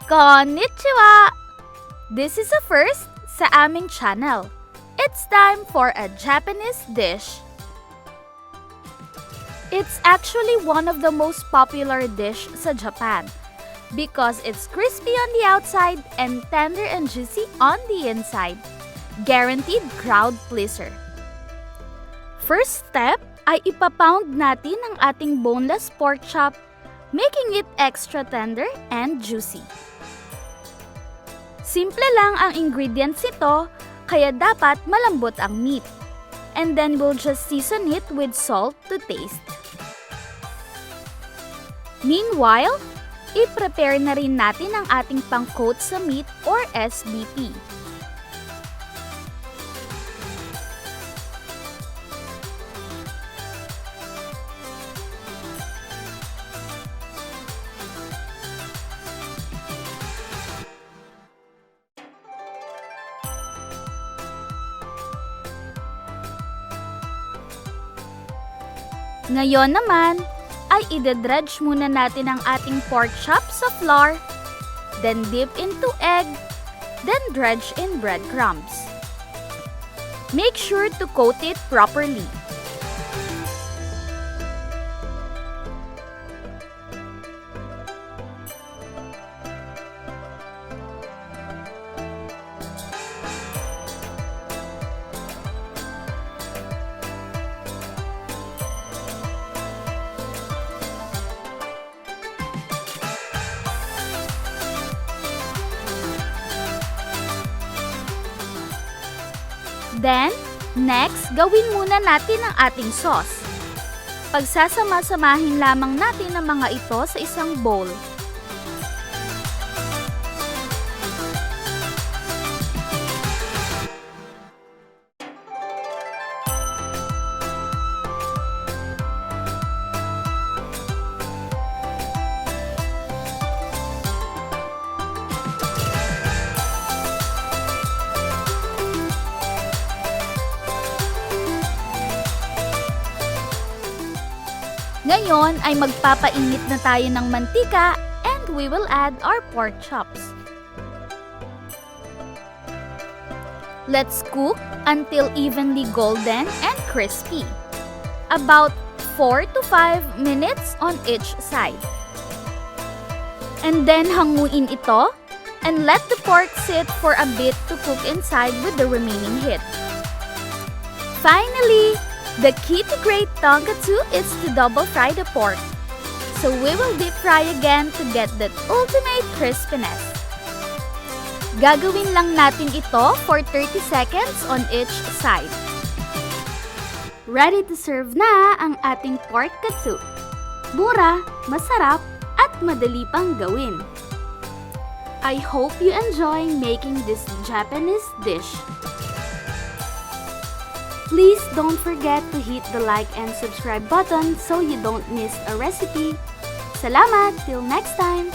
Konnichiwa! This is a first sa aming channel. It's time for a Japanese dish. It's actually one of the most popular dish sa Japan because it's crispy on the outside and tender and juicy on the inside. Guaranteed crowd pleaser. First step ay ipapound natin ang ating boneless pork chop, making it extra tender and juicy. Simple lang ang ingredients nito, kaya dapat malambot ang meat. And then we'll just season it with salt to taste. Meanwhile, i-prepare na rin natin ang ating pang-coat sa meat or SBP. Ngayon naman, ay idedredge muna natin ang ating pork chop sa flour, then dip into egg, then dredge in breadcrumbs. Make sure to coat it properly. Then, next, gawin muna natin ang ating sauce. Pagsasama-samahin lamang natin ang mga ito sa isang bowl. Ngayon ay magpapainit na tayo ng mantika and we will add our pork chops. Let's cook until evenly golden and crispy. About 4 to 5 minutes on each side. And then hanguin ito and let the pork sit for a bit to cook inside with the remaining heat. Finally, the key to great tonkatsu is to double fry the pork. So we will deep fry again to get that ultimate crispiness. Gagawin lang natin ito for 30 seconds on each side. Ready to serve na ang ating pork katsu. Mura, masarap, at madali pang gawin. I hope you enjoy making this Japanese dish. Please don't forget to hit the like and subscribe button so you don't miss a recipe. Salamat! Till next time!